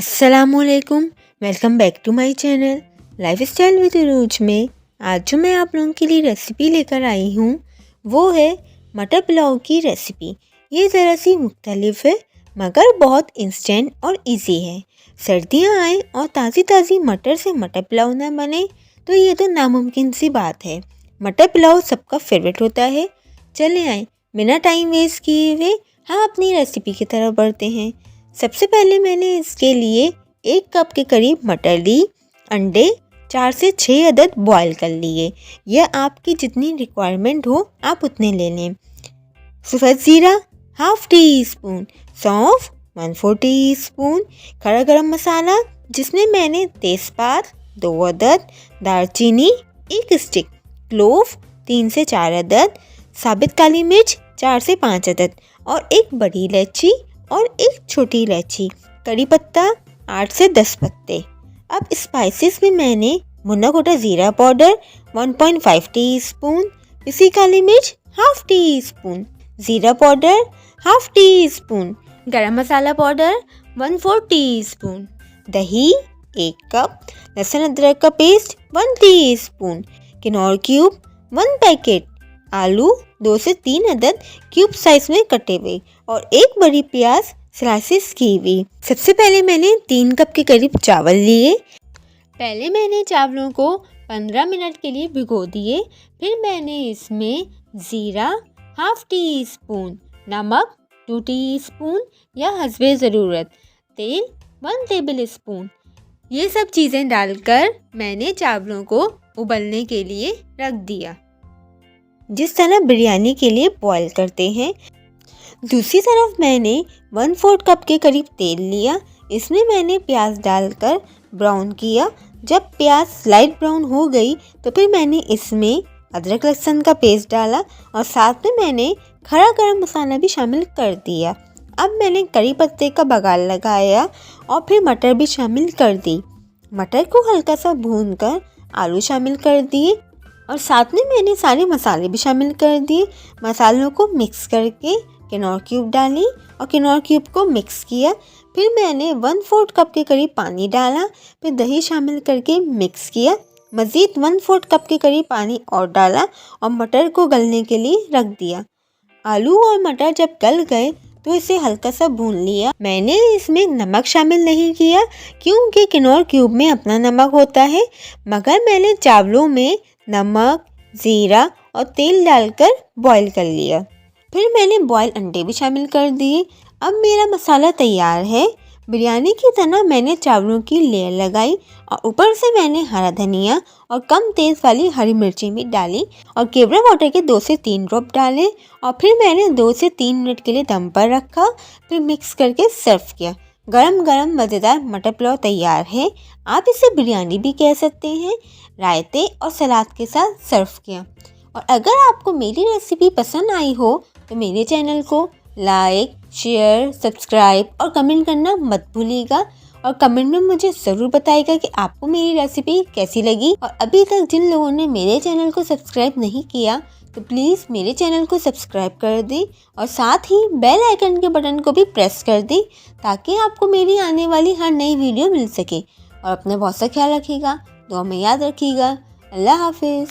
अस्सलामुअलैकुम, welcome back to my channel life style with रूज में। आज जो मैं आप लोगों के लिए रेसिपी लेकर आई हूँ वो है मटर पुलाव की रेसिपी। ये ज़रा सी मुख्तलिफ है मगर बहुत इंस्टेंट और इजी है। सर्दियाँ आए और ताज़ी ताज़ी मटर से मटर पुलाव ना बने तो ये तो नामुमकिन सी बात है। मटर पुलाव सबका फेवरेट होता है। चले आए बिना टाइम वेस्ट किए हुए हम अपनी रेसिपी की तरफ बढ़ते हैं। सबसे पहले मैंने इसके लिए 1 कप के करीब मटर ली। अंडे 4 से 6 अदद बॉईल कर लिए। यह आपकी जितनी रिक्वायरमेंट हो आप उतने ले लें। सफ़ेद ज़ीरा ½ टी स्पून, सौंफ 1/4 टी स्पून, खड़ा गरम मसाला जिसमें मैंने तेज़पात 2 अदद, दालचीनी 1 स्टिक, क्लोव 3 से 4 अदद, साबित काली मिर्च 4 से 5 अदद और 1 बड़ी इलायची और 1 छोटी इलायची, कड़ी पत्ता 8 से 10 पत्ते। अब स्पाइसेस में मैंने भुना कोटा ज़ीरा पाउडर 1.5 टीस्पून, पिसी काली मिर्च ½ टीस्पून, ज़ीरा पाउडर ½ टीस्पून, गरम मसाला पाउडर 1/4 टीस्पून, दही 1 कप, लहसुन अदरक का paste 1 teaspoon, Knorr cube 1 packet, आलू 2 से 3 अदद क्यूब साइज में कटे हुए और 1 बड़ी प्याज स्लाइसेस की हुई। सबसे पहले मैंने 3 कप के करीब चावल लिए। पहले मैंने चावलों को 15 मिनट के लिए भिगो दिए। फिर मैंने इसमें ज़ीरा ½ टीस्पून, नमक 2 टीस्पून या हस्बे ज़रूरत, तेल 1 टेबल स्पून, ये सब चीज़ें डालकर मैंने चावलों को उबलने के लिए रख दिया, जिस तरह बिरयानी के लिए बॉईल करते हैं। दूसरी तरफ मैंने 1/4 कप के करीब तेल लिया। इसमें मैंने प्याज डालकर ब्राउन किया। जब प्याज लाइट ब्राउन हो गई तो फिर मैंने इसमें अदरक लहसुन का पेस्ट डाला और साथ में मैंने खड़ा गरम मसाला भी शामिल कर दिया। अब मैंने कड़ी पत्ते का बघार लगाया और फिर मटर भी शामिल कर दी। मटर को हल्का सा भूनकर आलू शामिल कर दिए और साथ में मैंने सारे मसाले भी शामिल कर दिए। मसालों को मिक्स करके किनोर क्यूब डाली और किनोर क्यूब को मिक्स किया। फिर मैंने 1/4 कप के करीब पानी डाला। फिर दही शामिल करके मिक्स किया। मज़ीद 1/4 कप के करीब पानी और डाला और मटर को गलने के लिए रख दिया। आलू और मटर जब गल गए तो इसे हल्का सा भून लिया। मैंने इसमें नमक शामिल नहीं किया क्योंकि किनोर क्यूब में अपना नमक होता है, मगर मैंने चावलों में नमक, ज़ीरा और तेल डालकर बॉईल कर लिया। फिर मैंने बॉईल अंडे भी शामिल कर दिए। अब मेरा मसाला तैयार है। बिरयानी की तरह मैंने चावलों की लेयर लगाई और ऊपर से मैंने हरा धनिया और कम तेज़ वाली हरी मिर्ची भी डाली और केवड़ा वाटर के 2 से 3 ड्रॉप डाले और फिर मैंने 2 से 3 मिनट के लिए दम पर रखा। फिर मिक्स करके सर्व किया। गरम गरम मज़ेदार मटर पुलाव तैयार है। आप इसे बिरयानी भी कह सकते हैं। रायते और सलाद के साथ सर्व किया। और अगर आपको मेरी रेसिपी पसंद आई हो तो मेरे चैनल को लाइक, शेयर, सब्सक्राइब और कमेंट करना मत भूलिएगा। और कमेंट में मुझे ज़रूर बताइएगा कि आपको मेरी रेसिपी कैसी लगी। और अभी तक जिन लोगों ने मेरे चैनल को सब्सक्राइब नहीं किया तो प्लीज़ मेरे चैनल को सब्सक्राइब कर दें और साथ ही बेल आइकन के बटन को भी प्रेस कर दें ताकि आपको मेरी आने वाली हर नई वीडियो मिल सके। और अपना बहुत सा ख्याल रखिएगा, दुआ में याद रखिएगा। अल्लाह हाफिज़।